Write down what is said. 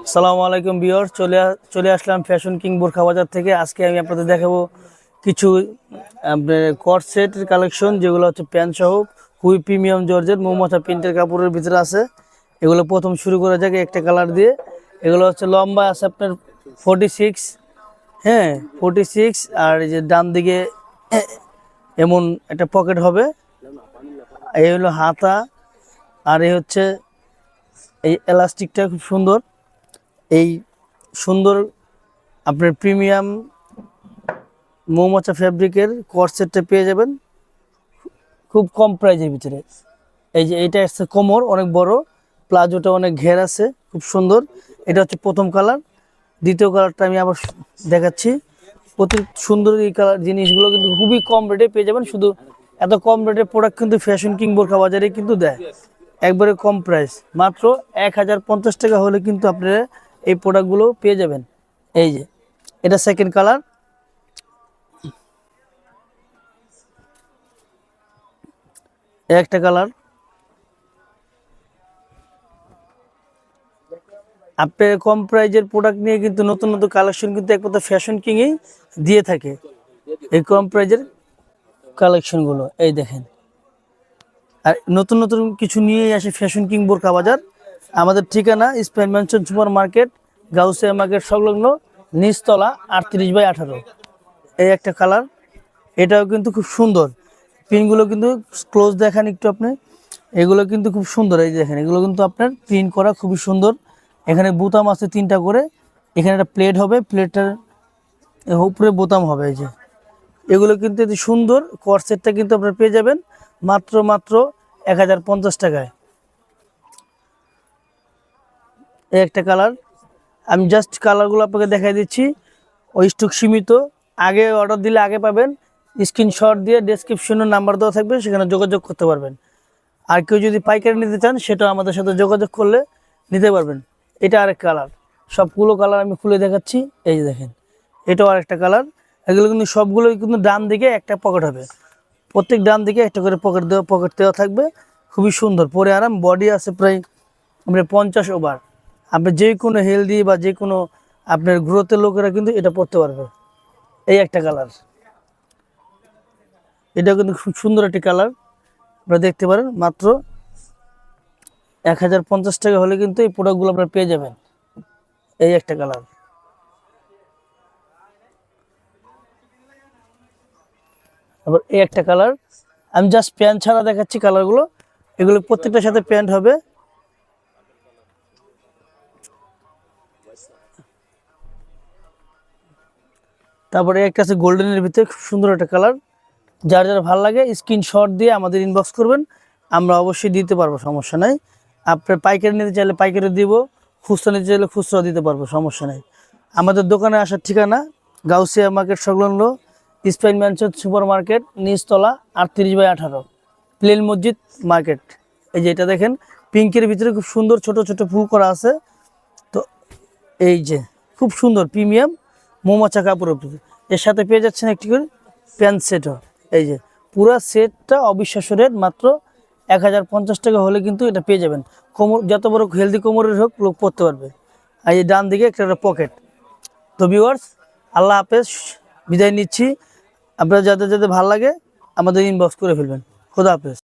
আসসালামু আলাইকুম ভিউয়ার্স, চলে আসলাম ফ্যাশন কিং বোরখা বাজার থেকে। আজকে আমি আপনাদের দেখাবো কিছু আপনার কট সেটের কালেকশন, যেগুলো হচ্ছে প্যান্ট সহ খুবই প্রিমিয়াম জর্জেট মৌমাছা প্রিন্টের কাপড়ের ভিতরে আছে। এগুলো প্রথম শুরু করা যাক একটা কালার দিয়ে। এগুলো হচ্ছে লম্বা আছে আপনার 46, হ্যাঁ 46। আর এই যে ডান দিকে এমন একটা পকেট হবে, এই হলো হাতা। আর এই হচ্ছে এই এলাস্টিকটা খুব সুন্দর। এই সুন্দর আপনার প্রিমিয়াম মৌমাছা ফ্যাব্রিকের কট সেটটা পেয়ে যাবেন খুব কম প্রাইজের ভিতরে। এই যে এটা হচ্ছে কোমর অনেক বড়, প্লাজোটা অনেক ঘের আছে, খুব সুন্দর। এটা হচ্ছে প্রথম কালার। দ্বিতীয় কালারটা আমি আবার দেখাচ্ছি। অতি সুন্দর এই কালার জিনিসগুলো কিন্তু খুবই কম রেটে পেয়ে যাবেন। শুধু এত কম রেটের প্রোডাক্ট কিন্তু ফ্যাশন কিং বোরখা বাজারে কিন্তু দেয়, একবারে কম প্রাইস। মাত্র 1050 টাকা হলে কিন্তু আপনারা এই প্রোডাক্টগুলো পেয়ে যাবেন। এই যে এটা সেকেন্ড কালার। একটা কালার। আপনার কম প্রাইজের প্রোডাক্ট নিয়ে কিন্তু নতুন নতুন কালেকশন কিন্তু একমাত্র ফ্যাশন কিংই দিয়ে থাকে। এই কম প্রাইজের কালেকশনগুলো এই দেখেন। আর নতুন নতুন কিছু নিয়েই আসে ফ্যাশন কিং বোরখা বাজার। আমাদের ঠিকানা spine mansion super market, Gausia market সংলগ্ন, নিচতলা, 38/18। এই একটা কালার। এটাও কিন্তু খুব সুন্দর। পিনগুলো কিন্তু ক্লোজ দেখান একটু আপনি। এগুলো কিন্তু খুব সুন্দর। এই দেখেন, এগুলো কিন্তু আপনার প্রিন্ট করা খুবই সুন্দর। এখানে বোতাম আছে 3টা করে। এখানে একটা প্লেট হবে, প্লেটটার উপরে বোতাম হবে। এই যে এগুলো কিন্তু এত সুন্দর কট সেটটা কিন্তু আপনারা পেয়ে যাবেন মাত্র 1050 টাকায়। এই একটা কালার। আমি জাস্ট কালারগুলো আপনাকে দেখাই দিচ্ছি। ওই স্টক সীমিত, আগে অর্ডার দিলে আগে পাবেন। স্ক্রিনশট দিয়ে ডেসক্রিপশনে নাম্বার দেওয়া থাকবে, সেখানে যোগাযোগ করতে পারবেন। আর কেউ যদি পাইকারি নিতে চান, সেটাও আমাদের সাথে যোগাযোগ করলে নিতে পারবেন। এটা আরেক কালার। সবগুলো কালার আমি খুলে দেখাচ্ছি। এই যে দেখেন, এটাও আরেকটা কালার। এগুলো কিন্তু সবগুলোই কিন্তু ডান দিকে একটা পকেট হবে, প্রত্যেক ডান দিকে একটা করে পকেট দেওয়া থাকবে। খুবই সুন্দর, পরে আরাম। বডি আছে প্রায় আপনার 50 ওভার। আপনি যে কোনো হেলদি বা যে কোনো আপনার গ্রোথের লোকেরা কিন্তু এটা পরতে পারবে। এই একটা কালার। এটা কিন্তু খুব সুন্দর একটি কালার, আপনারা দেখতে পারেন। মাত্র 1050 টাকা হলে কিন্তু এই প্রোডাক্টগুলো আপনারা পেয়ে যাবেন। এই একটা কালার। আবার এই একটা কালার। আমি জাস্ট প্যান্ট ছাড়া দেখাচ্ছি কালারগুলো। এগুলো প্রত্যেকটার সাথে প্যান্ট হবে। তারপরে একটা আছে গোল্ডেনের ভিতরে, খুব সুন্দর একটা কালার। যার যার ভালো লাগে স্ক্রিনশট দিয়ে আমাদের ইনবক্স করবেন, আমরা অবশ্যই দিতে পারবো, সমস্যা নাই। আপনার পাইকারি নিতে চাইলে পাইকারি দিব, খুচরা নিতে চাইলে খুচরা দিতে পারবো, সমস্যা নাই। আমাদের দোকানে আসার ঠিকানা গাউসিয়া মার্কেট সংলগ্ন, স্পাইন ম্যানশন সুপার মার্কেট, নিচতলা, 38/18, প্লেন মসজিদ মার্কেট। এই যে এটা দেখেন, পিঙ্কের ভিতরে খুব সুন্দর ছোট ছোট ফুল করা আছে। তো এই যে খুব সুন্দর প্রিমিয়াম মৌমাছা কাপড়ের উপরে। এর সাথে পেয়ে যাচ্ছেন একটি করে প্যান্ট সেটও। এই যে পুরো সেটটা অবিশ্বাস্য রেট, মাত্র 1050 টাকা হলে কিন্তু এটা পেয়ে যাবেন। কোমর যত বড় হেলদি কোমরের হোক, লোক পরতে পারবে। আর এই ডান দিকে একটা পকেট। তো ভিউয়ার্স, আল্লাহ হাফেজ, বিদায় নিচ্ছি। আপনারা যাদের যাদের ভালো লাগে আমাদের ইনবক্স করে ফেলবেন। খোদা হাফেজ।